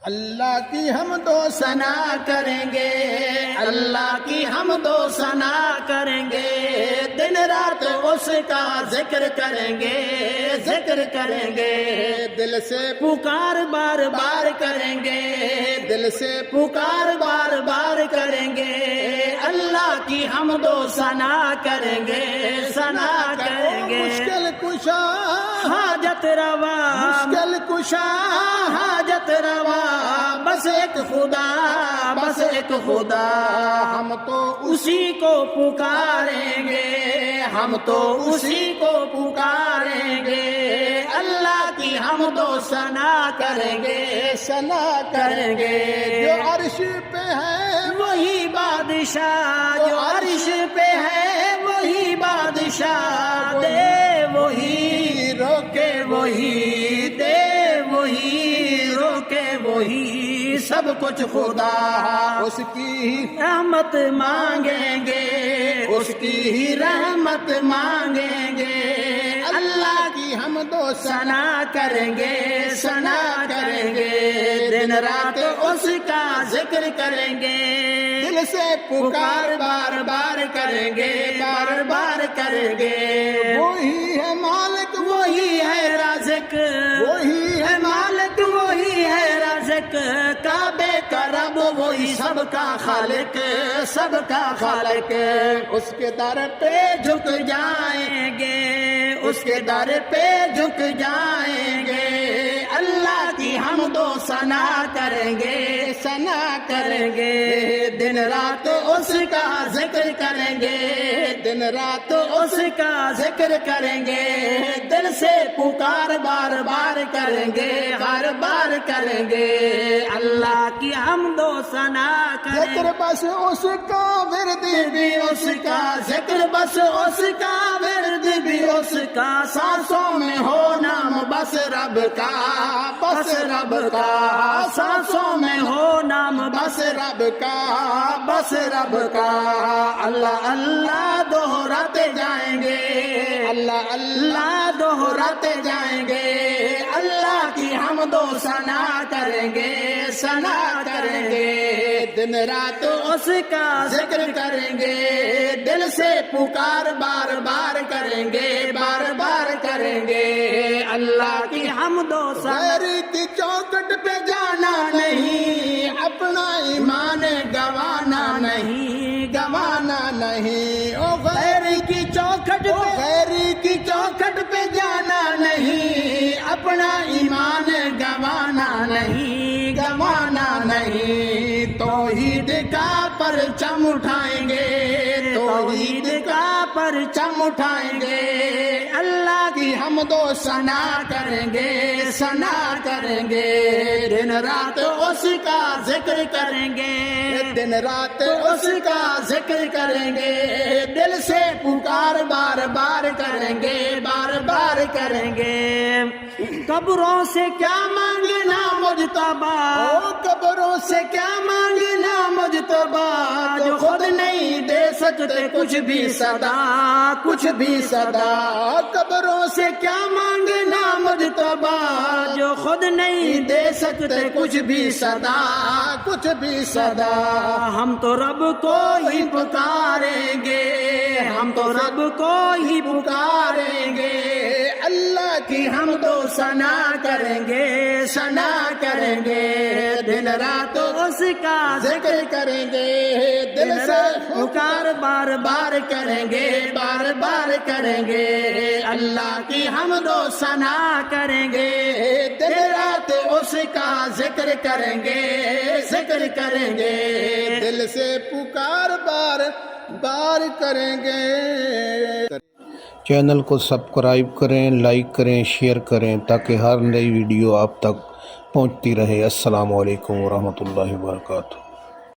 اللہ کی حمد و ثنا کریں گے، اللہ کی حمد و ثنا کریں گے، دن رات اس کا ذکر کریں گے، ذکر کریں گے، دل سے پکار بار بار کریں گے، دل سے پکار بار بار کریں گے، اللہ کی حمد و ثنا کریں گے، ثنا کریں گے۔ مشکل کشا حاجت روا، مشکل کشا حاجت روا، بس ایک خدا، بس ایک خدا، ہم تو اسی کو پکاریں گے، ہم تو اسی کو پکاریں گے، اللہ کی حمد و ثنا کریں گے، ثنا کریں گے۔ جو عرش پہ ہے وہی بادشاہ، جو عرش پہ ہے وہی بادشاہ، دے وہی روکے وہی، دے وہی روکے وہی، سب کچھ خدا، اس کی رحمت مانگیں گے، اس کی ہی رحمت مانگیں گے، اللہ کی حمد و ثنا کریں گے، ثنا کریں گے، دن رات اس کا ذکر کریں گے، دل سے پکار بار بار کریں گے، بار بار کریں گے، وہی ہے مالک وہی ہے رازق، وہی ہے مالک وہی ہے رازق، کعبے کا رب وہی سب کا خالق، سب کا خالق، اس کے در پہ جھک جائیں گے، اس کے در پہ جھک جائیں گے، اللہ کی حمد و ثنا کریں گے، ثنا کریں گے، دن رات اس کا ذکر کریں گے، دن رات اس کا ذکر کریں گے، دل سے پکار بار بار کریں گے، ہر بار کریں گے، اللہ کی حمد و ثنا کریں گے، ذکر بس اس کا ورد بھی اس کا، ذکر بس اس کا ورد بھی اس کا، سانسوں میں ہو نام بس رب کا، بس رب کا، سانسوں میں ہو نام بس رب کا، بس رب کا، اللہ اللہ دہراتے جائیں گے، اللہ اللہ دہراتے جائیں گے، اللہ کی حمد و ثنا کریں گے، ثنا کریں گے، دن رات اس کا ذکر کریں گے، دل سے پکار بار بار کریں گے، بار بار کریں گے، اللہ کی حمد و ثنا۔ غیر کی چوکٹ پہ جانا نہیں، اپنا ایمان گوانا نہیں، گوانا نہیں، او غیر کی چوکٹ پہ، غیر کی چوکٹ پہ جانا نہیں، اپنا ایمان گوانا نہیں، گوانا نہیں، توحید کا پرچم اٹھائیں گے، توحید کا پرچم اٹھائیں گے، اللہ کی حمد و ثنا کریں گے، ثنا کریں گے، دن رات اس کا ذکر کریں گے، دن رات اس کا ذکر کریں گے، دل سے پکار بار بار کریں گے، بار بار کریں گے، قبروں سے کیا مانگنا مجتبی، قبروں سے کیا مانگنا مجتبی، جو خود نہیں دے سکتے کچھ بھی صدا، کچھ بھی صدا، قبروں سے کیا مانگنا مجتبی، جو خود نہیں دے سکتے کچھ بھی صدا، کچھ بھی صدا، ہم تو رب کو ہی پکاریں گے، ہم تو رب کو ہی پکاریں گے، اللہ کی حمد و ثنا کریں گے، ثنا کریں گے، دن رات اس کا ذکر کریں گے، دل سے پکار بار بار کریں گے، بار بار کریں گے، اللہ کی حمد و ثنا کریں گے، دن رات اس کا ذکر کریں گے، ذکر کریں گے، دل سے پکار بار بار کریں گے۔ چینل کو سبسکرائب کریں، لائک کریں، شیئر کریں تاکہ ہر نئی ویڈیو آپ تک پہنچتی رہے۔ السلام علیکم ورحمۃ اللہ وبرکاتہ۔